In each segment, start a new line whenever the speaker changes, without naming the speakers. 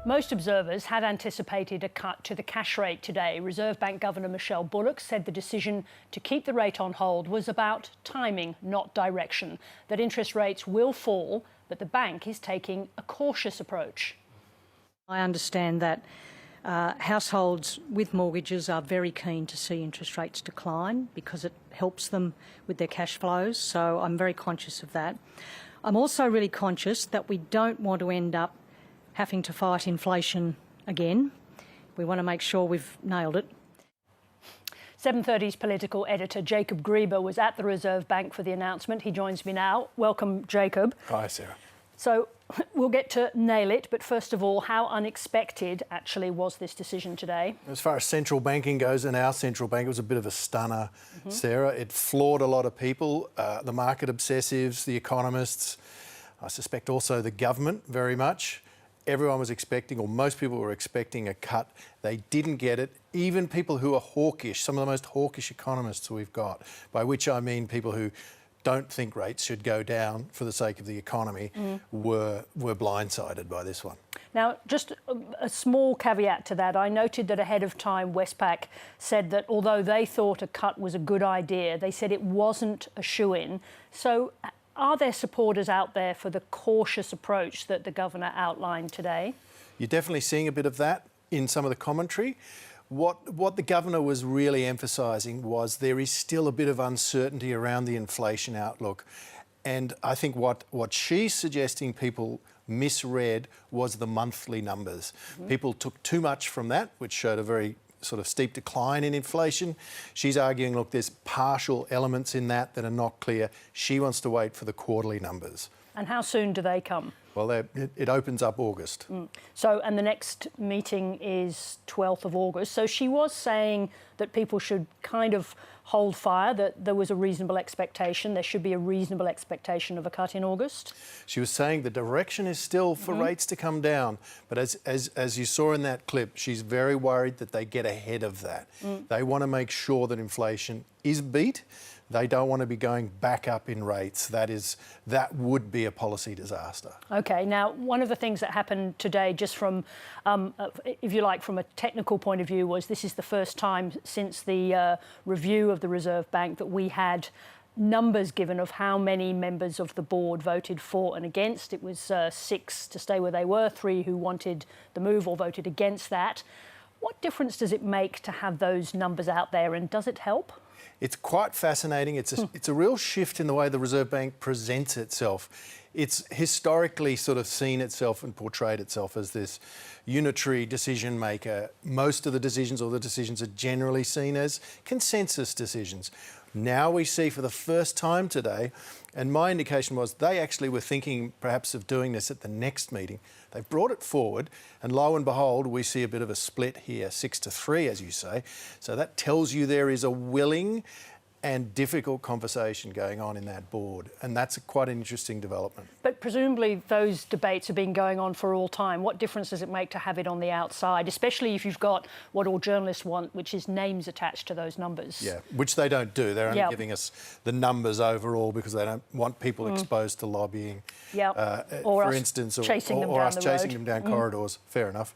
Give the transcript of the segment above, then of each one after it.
Most observers had anticipated a cut to the cash rate today. Reserve Bank Governor Michele Bullock said the decision to keep the rate on hold was about timing, not direction, that interest rates will fall, but the bank is taking a cautious approach.
I understand that households with mortgages are very keen to see interest rates decline because it helps them with their cash flows, so I'm very conscious of that. I'm also really conscious that we don't want to end up having to fight inflation again. We want to make sure we've nailed it.
7:30's political editor Jacob Greber was at the Reserve Bank for the announcement. He joins me now. Welcome, Jacob.
Hi, Sarah.
So we'll get to nail it, but first of all, how unexpected actually was this decision today?
As far as central banking goes, and our central bank, it was a bit of a stunner, Sarah. It floored a lot of people, the market obsessives, the economists, I suspect also the government very much. Everyone was expecting, or most people were expecting, a cut. They didn't get it. Even people who are hawkish, some of the most hawkish economists we've got, by which I mean people who don't think rates should go down for the sake of the economy, were blindsided by this one.
Now, just a small caveat to that. I noted that ahead of time, Westpac said that although they thought a cut was a good idea, they said it wasn't a shoo-in. So are there supporters out there for the cautious approach that the governor outlined today?
You're definitely seeing a bit of that in some of the commentary. What the governor was really emphasising was there is still a bit of uncertainty around the inflation outlook. And I think what she's suggesting people misread was the monthly numbers. People took too much from that, which showed a very sort of steep decline in inflation. She's arguing, look, there's partial elements in that are not clear. She wants to wait for the quarterly numbers.
And how soon do they come?
Well, it opens up August.
So, and the next meeting is 12th of August. So she was saying that people should kind of hold fire, that there was a reasonable expectation, there should be a reasonable expectation of a cut in August.
She was saying the direction is still for rates to come down. But as you saw in that clip, she's very worried that they get ahead of that. They want to make sure that inflation is beat. They don't want to be going back up in rates. That would be a policy disaster.
OK, now, one of the things that happened today, just from, if you like, from a technical point of view, was this is the first time since the review of the Reserve Bank that we had numbers given of how many members of the board voted for and against. It was 6 to stay where they were, 3 who wanted the move or voted against that. What difference does it make to have those numbers out there, and does it help?
It's quite fascinating. It's a real shift in the way the Reserve Bank presents itself. It's historically sort of seen itself and portrayed itself as this unitary decision maker. Most of the decisions, or the decisions, are generally seen as consensus decisions. Now we see for the first time today, and my indication was they actually were thinking perhaps of doing this at the next meeting. They've brought it forward, and lo and behold, we see a bit of a split here, 6-3, as you say. So that tells you there is a willing and difficult conversation going on in that board, and that's quite an interesting development.
But presumably those debates have been going on for all time. What difference does it make to have it on the outside, especially if you've got what all journalists want, which is names attached to those numbers?
Yeah, which they don't do. They're only giving us the numbers overall because they don't want people exposed to lobbying, for instance, or us chasing them down corridors. Fair enough.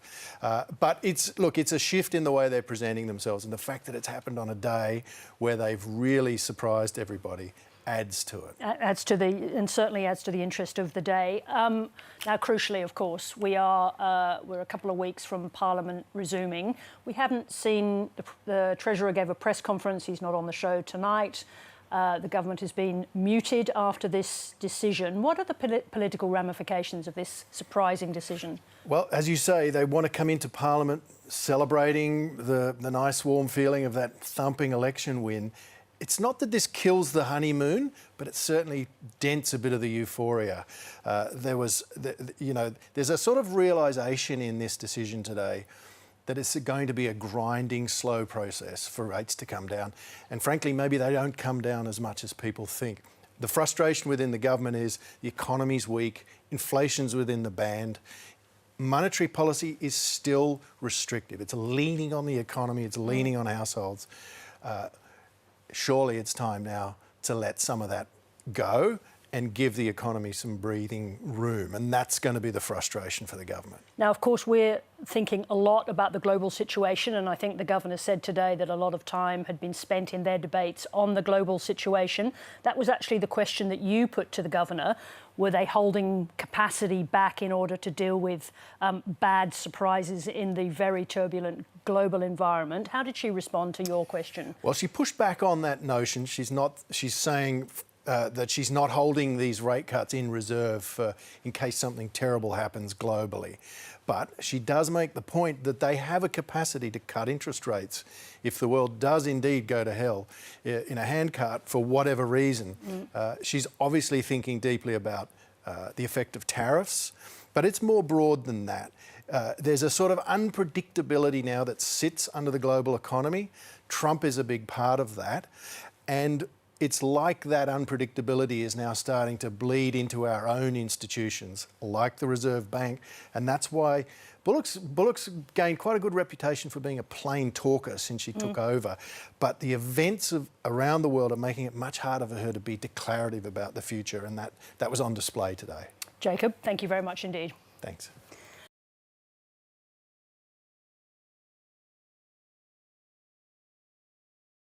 But it's a shift in the way they're presenting themselves, and the fact that it's happened on a day where they've really surprised everybody adds to it.
And certainly adds to the interest of the day. Now, crucially, of course, we're a couple of weeks from Parliament resuming. We haven't seen the Treasurer gave a press conference. He's not on the show tonight. The government has been muted after this decision. What are the political ramifications of this surprising decision?
Well, as you say, they want to come into Parliament celebrating the nice warm feeling of that thumping election win. It's not that this kills the honeymoon, but it certainly dents a bit of the euphoria. There's a sort of realisation in this decision today that it's going to be a grinding, slow process for rates to come down. And frankly, maybe they don't come down as much as people think. The frustration within the government is the economy's weak, inflation's within the band. Monetary policy is still restrictive. It's leaning on the economy, it's leaning on households. Surely it's time now to let some of that go and give the economy some breathing room. And that's going to be the frustration for the government.
Now, of course, we're thinking a lot about the global situation, and I think the governor said today that a lot of time had been spent in their debates on the global situation. That was actually the question that you put to the governor. Were they holding capacity back in order to deal with bad surprises in the very turbulent global environment? How did she respond to your question?
Well, she pushed back on that notion. She's saying that she's not holding these rate cuts in reserve in case something terrible happens globally. But she does make the point that they have a capacity to cut interest rates if the world does indeed go to hell in a handcart for whatever reason. She's obviously thinking deeply about the effect of tariffs, but it's more broad than that. There's a sort of unpredictability now that sits under the global economy. Trump is a big part of that. And it's like that unpredictability is now starting to bleed into our own institutions, like the Reserve Bank. And that's why Bullock's gained quite a good reputation for being a plain talker since she took over. But the events around the world are making it much harder for her to be declarative about the future. And that was on display today.
Jacob, thank you very much indeed.
Thanks.